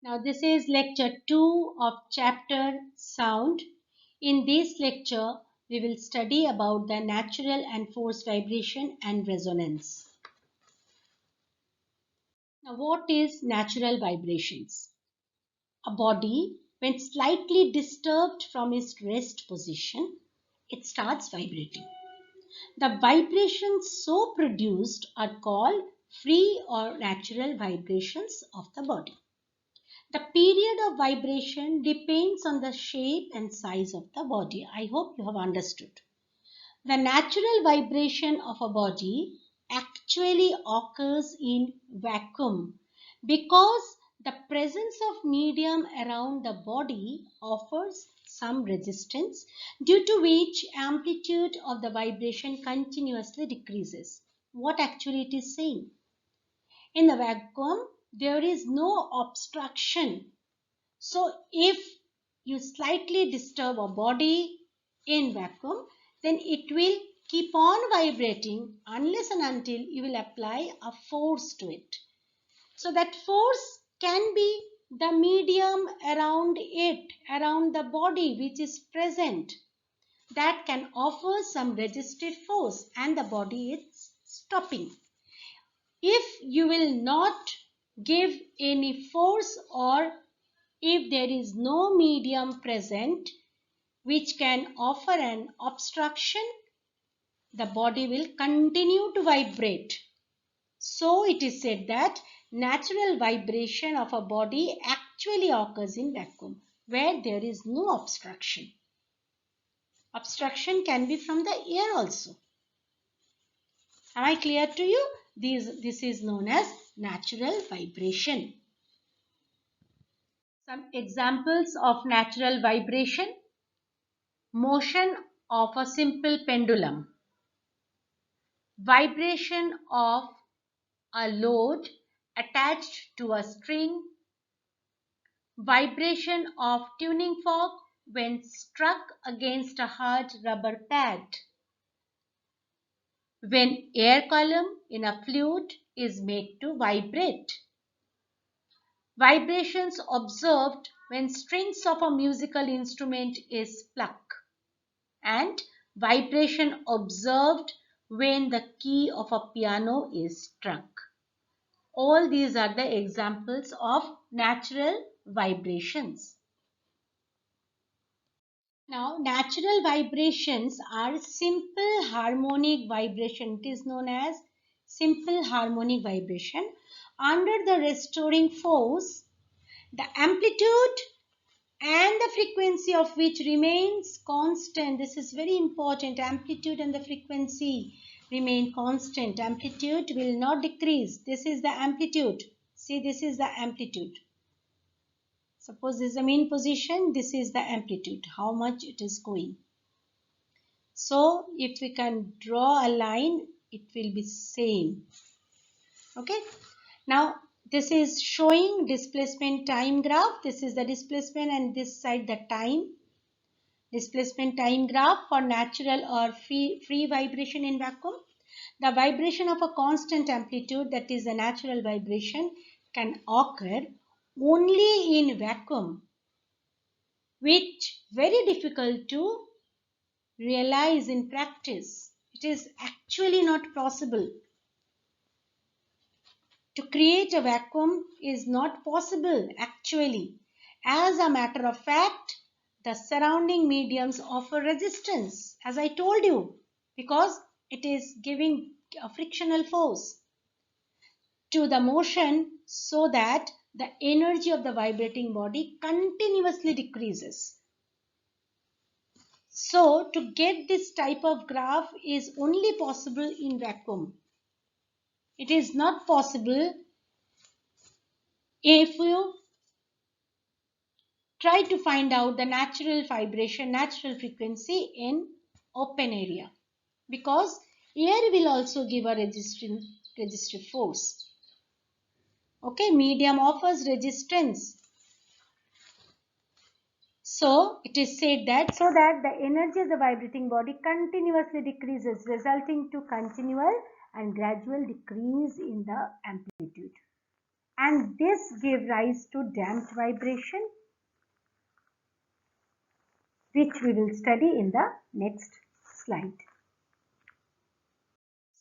Now this is lecture 2 of chapter Sound. In this lecture, we will study about the natural and forced vibration and resonance. Now what is natural vibrations? A body, when slightly disturbed from its rest position, it starts vibrating. The vibrations so produced are called free or natural vibrations of the body. The period of vibration depends on the shape and size of the body. I hope you have understood. The natural vibration of a body actually occurs in vacuum because the presence of medium around the body offers some resistance, due to which amplitude of the vibration continuously decreases. What actually it is saying? In the vacuum, there is no obstruction. So if you slightly disturb a body in vacuum, then it will keep on vibrating unless and until you will apply a force to it. So that force can be the medium around it, around the body which is present, that can offer some resistive force and the body is stopping. If you will not give any force, or if there is no medium present which can offer an obstruction, the body will continue to vibrate. So it is said that natural vibration of a body actually occurs in vacuum where there is no obstruction. Obstruction can be from the air also. Am I clear to you? This is known as natural vibration. Some examples of natural vibration. Motion of a simple pendulum. Vibration of a load attached to a string. Vibration of tuning fork when struck against a hard rubber pad. When air column in a flute is made to vibrate. Vibrations observed when strings of a musical instrument is plucked. And vibration observed when the key of a piano is struck. All these are the examples of natural vibrations. Now, natural vibrations are simple harmonic vibration. It is known as simple harmonic vibration. Under the restoring force, the amplitude and the frequency of which remains constant. This is very important. Amplitude and the frequency remain constant. Amplitude will not decrease. This is the amplitude. See, this is the amplitude. Suppose this is the mean position. This is the amplitude, how much it is going. So if we can draw a line, it will be same. Okay. Now this is showing displacement time graph. This is the displacement and this side the time. Displacement time graph for natural or free vibration in vacuum. The vibration of a constant amplitude, that is the natural vibration, can occur only in vacuum, which very difficult to realize in practice. It is actually not possible. To create a vacuum is not possible actually. As a matter of fact, the surrounding mediums offer resistance, as I told you, because it is giving a frictional force to the motion so that the energy of the vibrating body continuously decreases. So to get this type of graph is only possible in vacuum. It is not possible if you try to find out the natural vibration, natural frequency in open area, because air will also give a resistive force. Okay, medium offers resistance. So it is said that so that the energy of the vibrating body continuously decreases, resulting to continual and gradual decrease in the amplitude. and this give rise to damped vibration, which we will study in the next slide.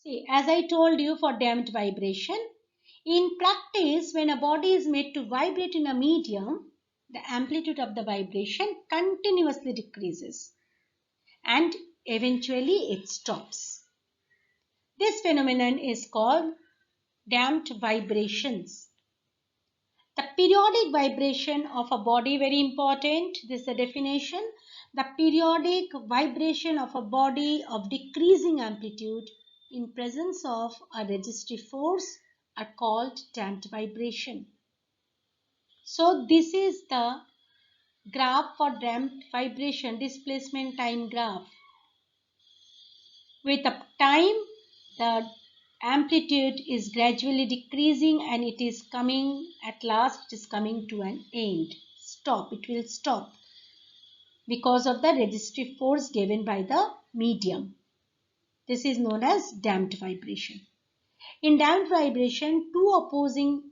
See, as I told you, for damped vibration, in practice, when a body is made to vibrate in a medium, the amplitude of the vibration continuously decreases and eventually it stops. This phenomenon is called damped vibrations. The periodic vibration of a body, very important, this is the definition. The periodic vibration of a body of decreasing amplitude in presence of a resistive force are called damped vibration. So this is the graph for damped vibration, displacement time graph. With the time, the amplitude is gradually decreasing and it is coming, at last it is coming to an end. Stop, it will stop because of the resistive force given by the medium. This is known as damped vibration. In damped vibration, two opposing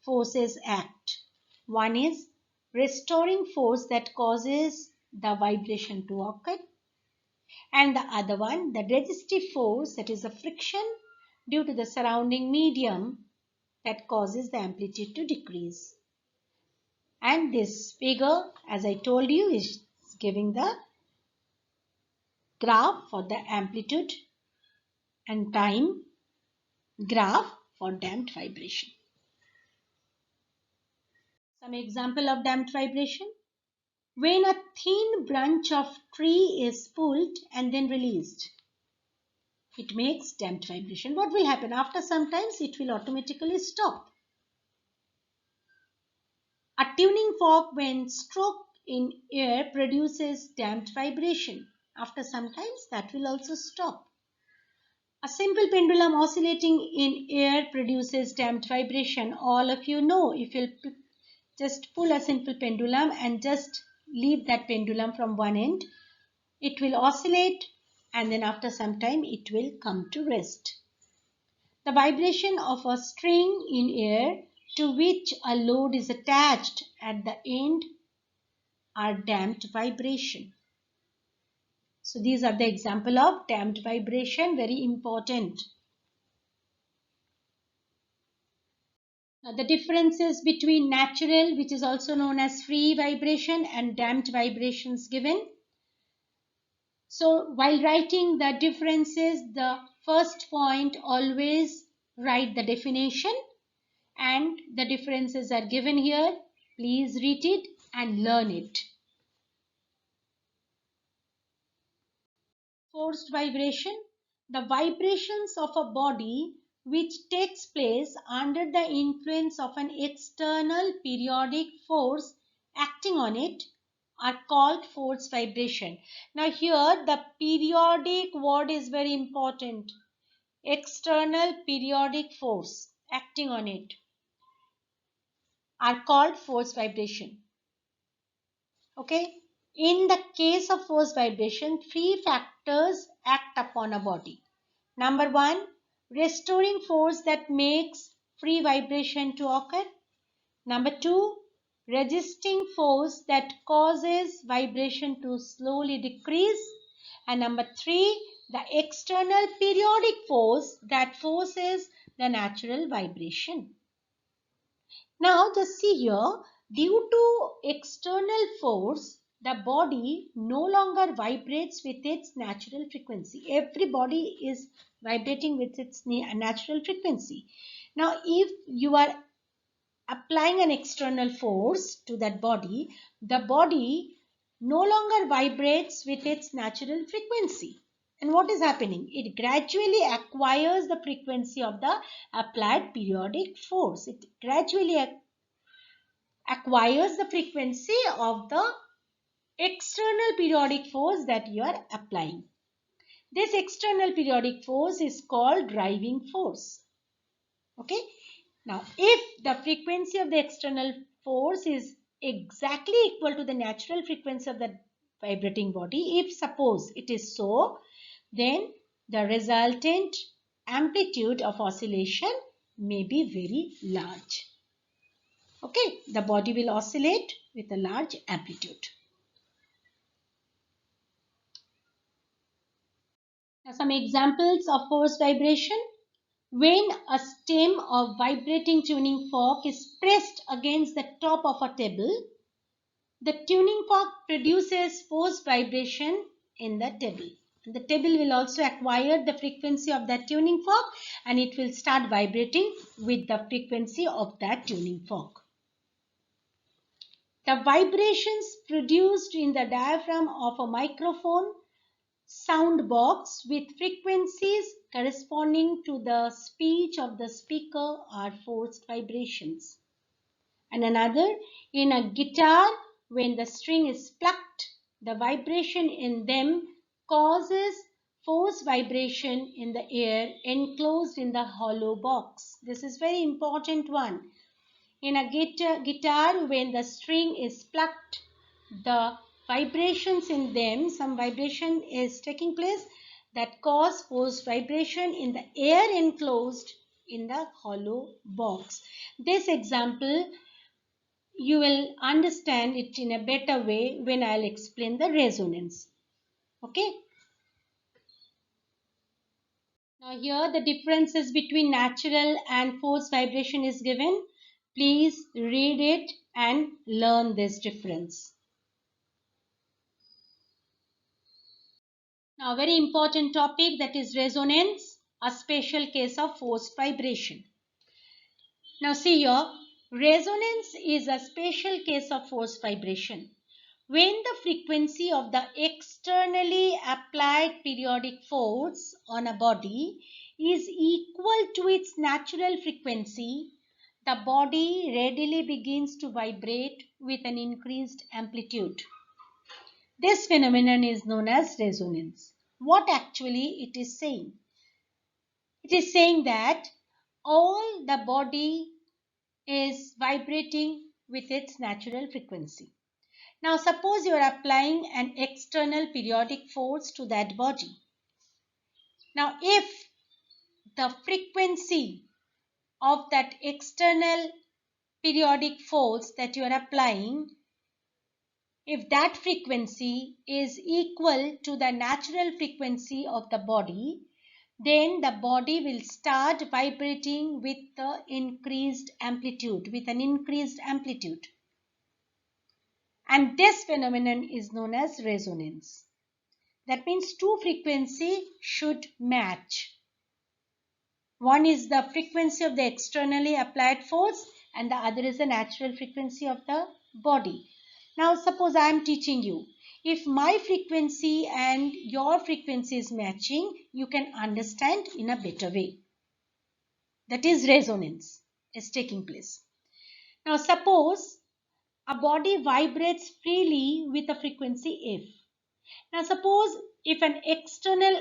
forces act. One is restoring force that causes the vibration to occur, and the other one, the resistive force, that is the friction due to the surrounding medium that causes the amplitude to decrease. And this figure, as I told you, is giving the graph for the amplitude and time graph for damped vibration. Some example of damped vibration. When a thin branch of tree is pulled and then released, it makes damped vibration. What will happen? After some time, it will automatically stop. A tuning fork, when struck in air, produces damped vibration. After some time, that will also stop. A simple pendulum oscillating in air produces damped vibration. All of you know, if you just pull a simple pendulum and just leave that pendulum from one end, it will oscillate and then after some time it will come to rest. The vibration of a string in air to which a load is attached at the end are damped vibration. So these are the example of damped vibration, very important. Now the differences between natural, which is also known as free vibration, and damped vibrations given. So while writing the differences, the first point, always write the definition, and the differences are given here. Please read it and learn it. Forced vibration, the vibrations of a body which takes place under the influence of an external periodic force acting on it are called forced vibration. Now here the periodic word is very important. External periodic force acting on it are called forced vibration. Okay. In the case of force vibration, three factors act upon a body. Number one, restoring force that makes free vibration to occur. Number two, resisting force that causes vibration to slowly decrease. And number three, the external periodic force that forces the natural vibration. Now just see here, due to external force, the body no longer vibrates with its natural frequency. Every body is vibrating with its natural frequency. Now if you are applying an external force to that body, the body no longer vibrates with its natural frequency. And what is happening? It gradually acquires the frequency of the applied periodic force. It gradually acquires the frequency of the external periodic force that you are applying. This external periodic force is called driving force. Okay. Now, if the frequency of the external force is exactly equal to the natural frequency of the vibrating body, if suppose it is so, then the resultant amplitude of oscillation may be very large. Okay, the body will oscillate with a large amplitude. Now some examples of force vibration. When a stem of vibrating tuning fork is pressed against the top of a table, the tuning fork produces force vibration in the table. The table will also acquire the frequency of that tuning fork and it will start vibrating with the frequency of that tuning fork. The vibrations produced in the diaphragm of a microphone sound box with frequencies corresponding to the speech of the speaker are forced vibrations. And another, in a guitar, when the string is plucked, the vibration in them causes force vibration in the air enclosed in the hollow box. This is very important one. In a guitar, when the string is plucked, the vibrations in them, some vibration is taking place that cause force vibration in the air enclosed in the hollow box. This example, you will understand it in a better way when I'll explain the resonance. Okay. Now here the differences between natural and forced vibration is given. Please read it and learn this difference. Now, a very important topic, that is resonance, a special case of forced vibration. Now see here, resonance is a special case of forced vibration. When the frequency of the externally applied periodic force on a body is equal to its natural frequency, the body readily begins to vibrate with an increased amplitude. This phenomenon is known as resonance. What actually it is saying? It is saying that all the body is vibrating with its natural frequency. Now suppose you are applying an external periodic force to that body. Now if the frequency of that external periodic force that you are applying, if that frequency is equal to the natural frequency of the body, then the body will start vibrating with the increased amplitude, with an increased amplitude. And this phenomenon is known as resonance. That means two frequencies should match. One is the frequency of the externally applied force and the other is the natural frequency of the body. Now suppose I am teaching you. If my frequency and your frequency is matching, you can understand in a better way. That is resonance is taking place. Now suppose a body vibrates freely with a frequency F. Now suppose if an external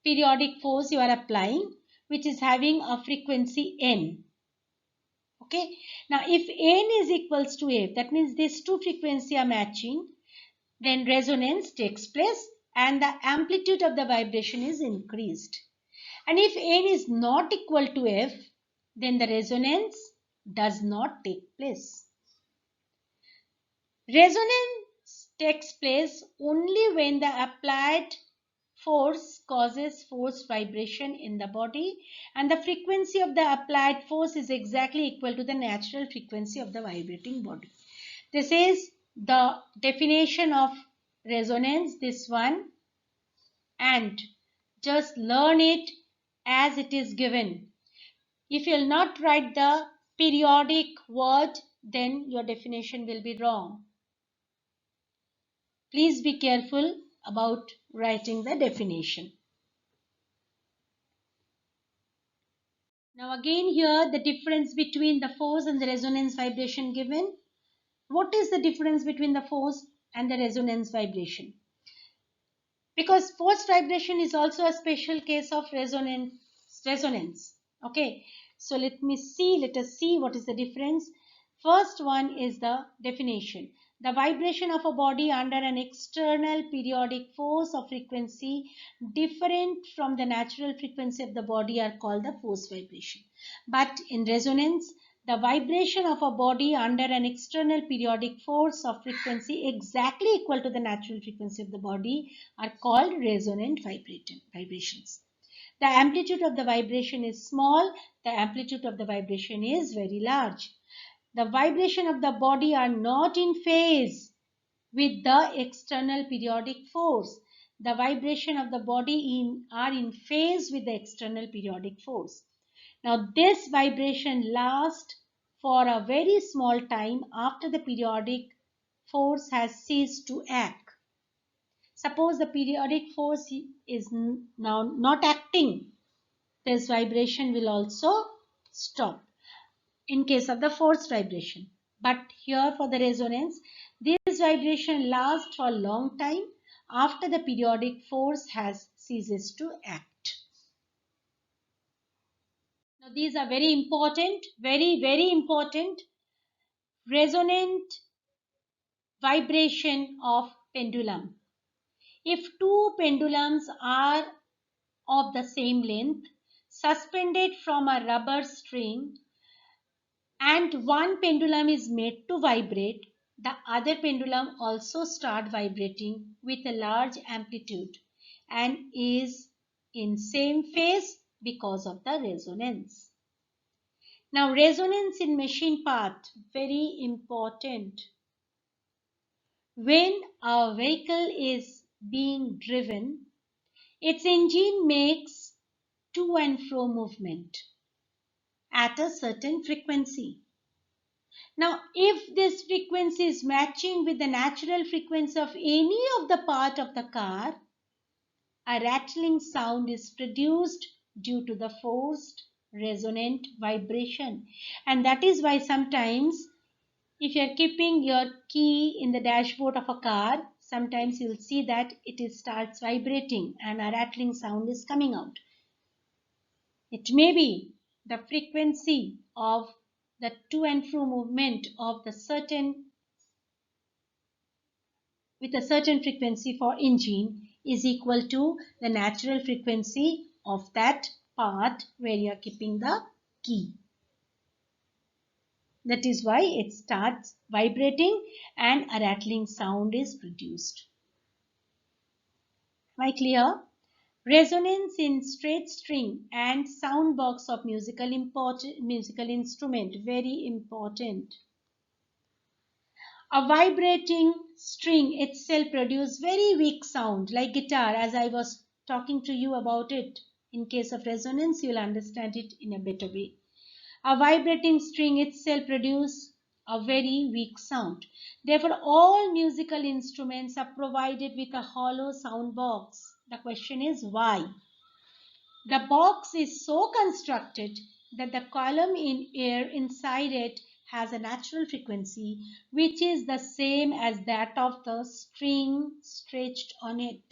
periodic force you are applying which is having a frequency N. Okay. Now if N is equals to F, that means these two frequencies are matching, then resonance takes place and the amplitude of the vibration is increased. And if N is not equal to F, then the resonance does not take place. Resonance takes place only when the applied force causes force vibration in the body and the frequency of the applied force is exactly equal to the natural frequency of the vibrating body. This is the definition of resonance, this one, and just learn it as it is given. If you will not write the periodic word, then your definition will be wrong. Please be careful about writing the definition. Now again here the difference between the force and the resonance vibration given. What is the difference between the force and the resonance vibration? Because force vibration is also a special case of resonance. Okay, so let us see what is the difference. First one is the definition. The vibration of a body under an external periodic force of frequency different from the natural frequency of the body are called the force vibration. But in resonance, The vibration of a body under an external periodic force of frequency exactly equal to the natural frequency of the body are called resonant vibrations. The amplitude of the vibration is small, the amplitude of the vibration is very large. The vibration of the body are not in phase with the external periodic force. The vibration of the body are in phase with the external periodic force. Now this vibration lasts for a very small time after the periodic force has ceased to act. Suppose the periodic force is now not acting, this vibration will also stop in case of the forced vibration. But here for the resonance, this vibration lasts for a long time after the periodic force has ceases to act. Now these are very important, very important. Resonant vibration of pendulum. If two pendulums are of the same length, suspended from a rubber string, and one pendulum is made to vibrate, the other pendulum also start vibrating with a large amplitude and is in same phase because of the resonance. Now resonance in machine part, very important. When a vehicle is being driven, its engine makes to and fro movement at a certain frequency. Now, if this frequency is matching with the natural frequency of any of the part of the car, a rattling sound is produced due to the forced resonant vibration. And that is why sometimes if you are keeping your key in the dashboard of a car, sometimes you will see that it starts vibrating and a rattling sound is coming out. It may be the frequency of the to and fro movement of the certain with a certain frequency for engine is equal to the natural frequency of that part where you are keeping the key. That is why it starts vibrating and a rattling sound is produced. Am I clear? Resonance in straight string and sound box of musical instrument, very important. A vibrating string itself produces very weak sound like guitar, as I was talking to you about it. In case of resonance, you will understand it in a better way. A vibrating string itself produces a very weak sound. Therefore, all musical instruments are provided with a hollow sound box. The question is why? The box is so constructed that the column in air inside it has a natural frequency which is the same as that of the string stretched on it.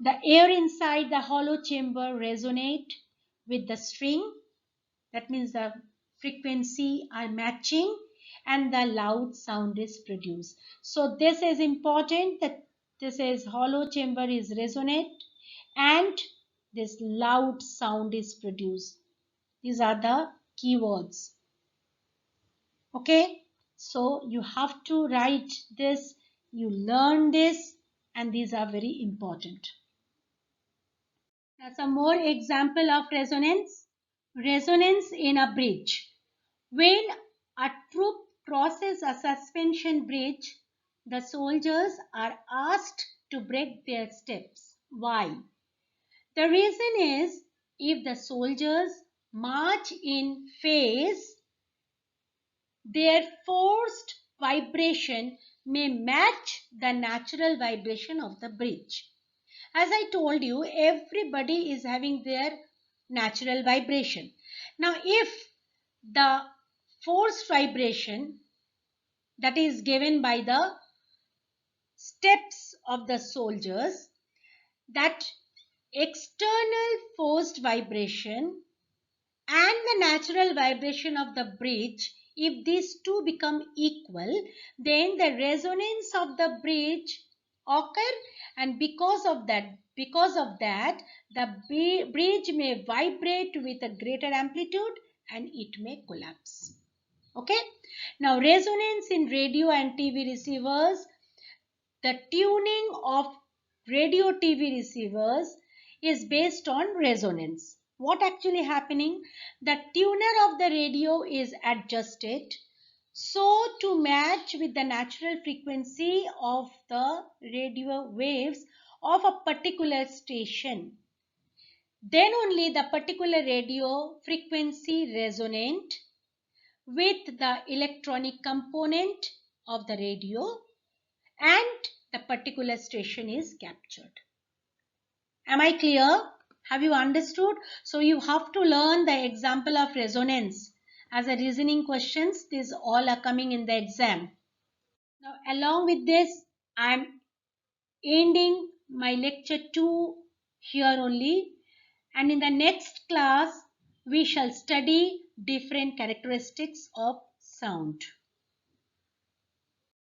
The air inside the hollow chamber resonates with the string. That means the frequency are matching and the loud sound is produced. So this is important, that this is hollow chamber is resonate and this loud sound is produced. These are the keywords. Okay, so you have to write this, you learn this, and these are very important. Now some more example of resonance. Resonance in a bridge. When a troop crosses a suspension bridge, the soldiers are asked to break their steps. Why? The reason is, if the soldiers march in phase, their forced vibration may match the natural vibration of the bridge. As I told you, everybody is having their natural vibration. Now, if the forced vibration that is given by the steps of the soldiers, that external forced vibration and the natural vibration of the bridge, if these two become equal, then the resonance of the bridge occur, and because of that the bridge may vibrate with a greater amplitude and it may collapse. Okay. Now resonance in radio and TV receivers. The tuning of radio TV receivers is based on resonance. What actually happening? The tuner of the radio is adjusted so to match with the natural frequency of the radio waves of a particular station. Then only the particular radio frequency resonant with the electronic component of the radio and the particular station is captured. Am I clear? Have you understood? So you have to learn the example of resonance as a reasoning questions. These all are coming in the exam. Now along with this, I am ending my lecture 2 here only, and in the next class we shall study different characteristics of sound.